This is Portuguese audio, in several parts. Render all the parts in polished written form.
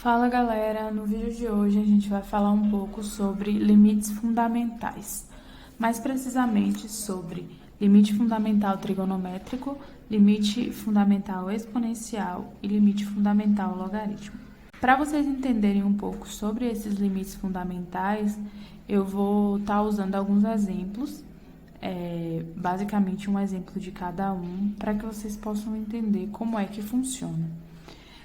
Fala galera, no vídeo de hoje a gente vai falar um pouco sobre limites fundamentais, mais precisamente sobre limite fundamental trigonométrico, limite fundamental exponencial e limite fundamental logaritmo. Para vocês entenderem um pouco sobre esses limites fundamentais, eu vou estar usando alguns exemplos, basicamente um exemplo de cada um, para que vocês possam entender como é que funciona.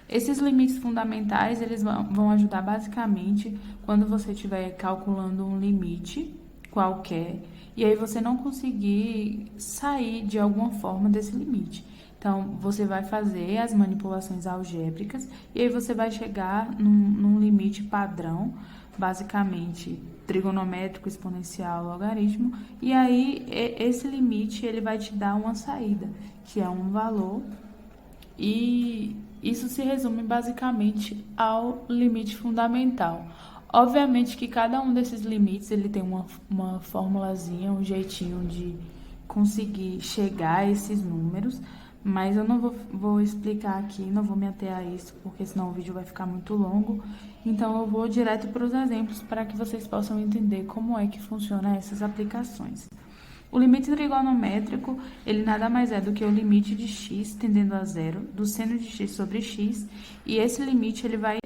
Esses limites fundamentais, eles vão ajudar basicamente quando você estiver calculando um limite qualquer e aí você não conseguir sair de alguma forma desse limite. Então, você vai fazer as manipulações algébricas e aí você vai chegar num limite padrão, basicamente trigonométrico, exponencial, logaritmo, e aí esse limite ele vai te dar uma saída, que é um valor, e isso se resume basicamente ao limite fundamental. Obviamente que cada um desses limites ele tem uma formulazinha, um jeitinho de conseguir chegar a esses números, mas eu não vou explicar aqui, não vou me ater a isso, porque senão o vídeo vai ficar muito longo. Então eu vou direto para os exemplos para que vocês possam entender como é que funciona essas aplicações. O limite trigonométrico, ele nada mais é do que o limite de x tendendo a zero, do seno de x sobre x, e esse limite ele vai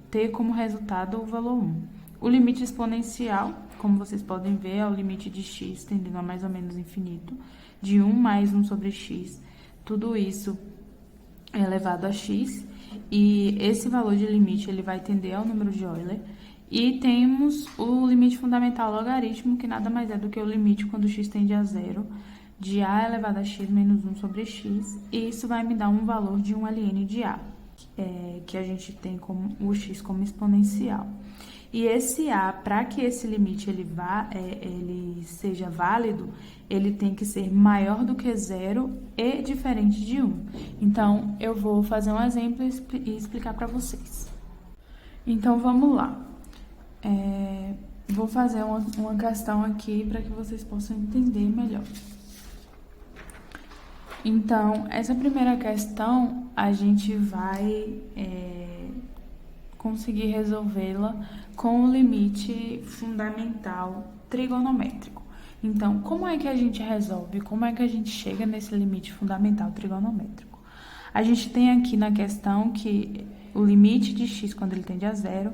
ter como resultado o valor 1. O limite exponencial, como vocês podem ver, é o limite de x tendendo a mais ou menos infinito, de 1 mais 1 sobre x. Tudo isso é elevado a x, e esse valor de limite ele vai tender ao número de Euler. E temos o limite fundamental logaritmo, que nada mais é do que o limite quando x tende a zero, de a elevado a x menos 1 sobre x, e isso vai me dar um valor de um ln de a, que a gente tem como o x como exponencial. E esse a, para que esse limite ele seja válido, ele tem que ser maior do que zero e diferente de 1. Então, eu vou fazer um exemplo e explicar para vocês. Então, vamos lá. Vou fazer uma questão aqui para que vocês possam entender melhor. Então, essa primeira questão, a gente vai conseguir resolvê-la com o limite fundamental trigonométrico. Então, como é que a gente resolve? Como é que a gente chega nesse limite fundamental trigonométrico? A gente tem aqui na questão que o limite de x, quando ele tende a zero,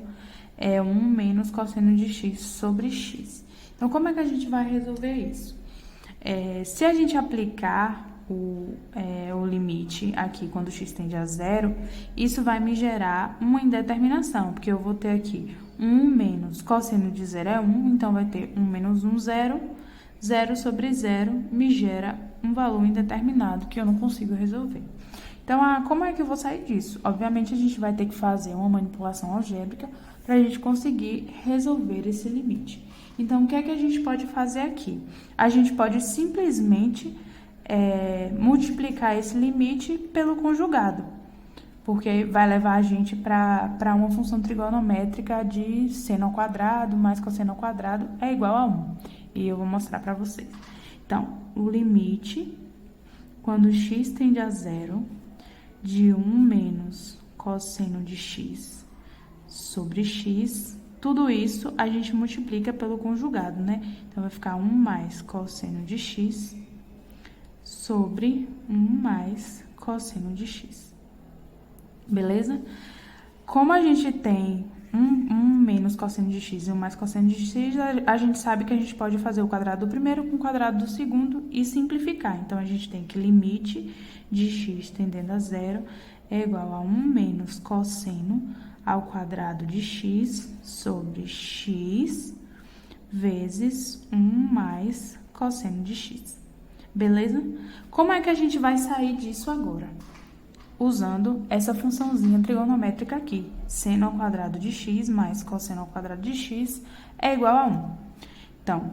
é 1 menos cosseno de x sobre x. Então, como é que a gente vai resolver isso? Se a gente aplicar o limite aqui quando x tende a zero, isso vai me gerar uma indeterminação, porque eu vou ter aqui 1 menos cosseno de zero é 1, então vai ter 1 menos 1, 0. 0 sobre 0 me gera um valor indeterminado que eu não consigo resolver. Então, como é que eu vou sair disso? Obviamente, a gente vai ter que fazer uma manipulação algébrica para a gente conseguir resolver esse limite. Então, o que é que a gente pode fazer aqui? A gente pode simplesmente multiplicar esse limite pelo conjugado, porque vai levar a gente para uma função trigonométrica de seno ao quadrado mais cosseno ao quadrado é igual a 1. E eu vou mostrar para vocês. Então, o limite, quando x tende a zero, de 1 menos cosseno de x sobre x, tudo isso a gente multiplica pelo conjugado, né? Então, vai ficar 1 mais cosseno de x sobre 1 mais cosseno de x. Beleza? Como a gente tem 1 menos cosseno de x e 1 mais cosseno de x, a gente sabe que a gente pode fazer o quadrado do primeiro com o quadrado do segundo e simplificar. Então, a gente tem que limite de x tendendo a zero é igual a 1 menos cosseno ao quadrado de x sobre x vezes 1 mais cosseno de x. Beleza? Como é que a gente vai sair disso agora? Usando essa funçãozinha trigonométrica aqui. Seno ao quadrado de x mais cosseno ao quadrado de x é igual a 1. Então,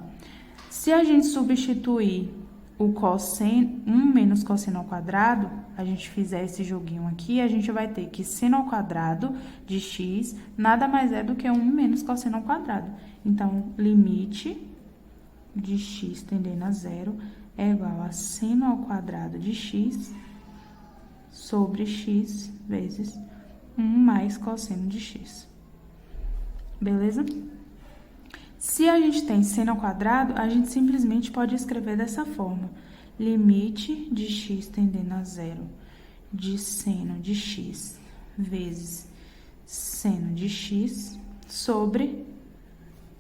se a gente substituir o cosseno, 1 menos cosseno ao quadrado, a gente fizer esse joguinho aqui, a gente vai ter que seno ao quadrado de x nada mais é do que 1 menos cosseno ao quadrado. Então, limite de x tendendo a zero é igual a seno ao quadrado de x sobre x vezes 1 mais cosseno de x. Beleza? Se a gente tem seno ao quadrado, a gente simplesmente pode escrever dessa forma. Limite de x tendendo a zero de seno de x vezes seno de x sobre,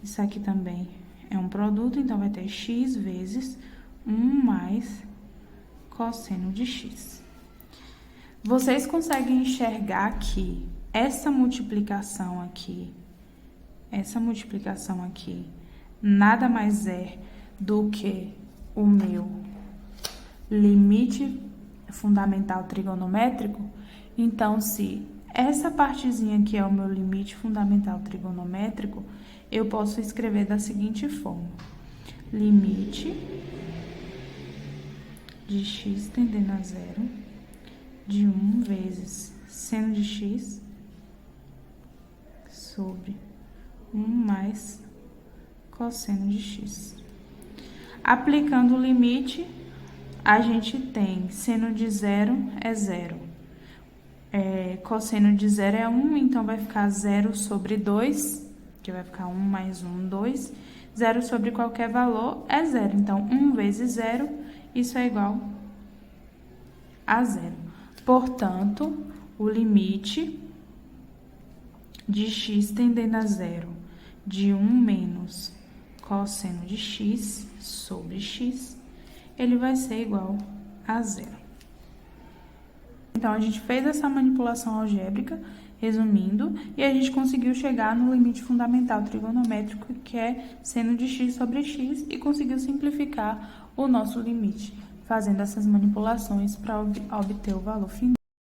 isso aqui também é um produto, então vai ter x vezes 1 mais cosseno de x. Vocês conseguem enxergar que essa multiplicação aqui nada mais é do que o meu limite fundamental trigonométrico? Então, se essa partezinha aqui é o meu limite fundamental trigonométrico, eu posso escrever da seguinte forma: limite de x tendendo a zero de 1 vezes seno de x sobre 1 mais cosseno de x. Aplicando o limite, a gente tem seno de zero é zero. Cosseno de zero é 1, então vai ficar 0 sobre 2, que vai ficar 1 mais 1, 2. 0 sobre qualquer valor é 0. Então, 1 vezes 0, isso é igual a 0. Portanto, o limite de x tendendo a zero de 1 menos cosseno de x sobre x, ele vai ser igual a 0. Então, a gente fez essa manipulação algébrica, resumindo, e a gente conseguiu chegar no limite fundamental trigonométrico, que é seno de x sobre x, e conseguiu simplificar o nosso limite, fazendo essas manipulações para obter o valor final.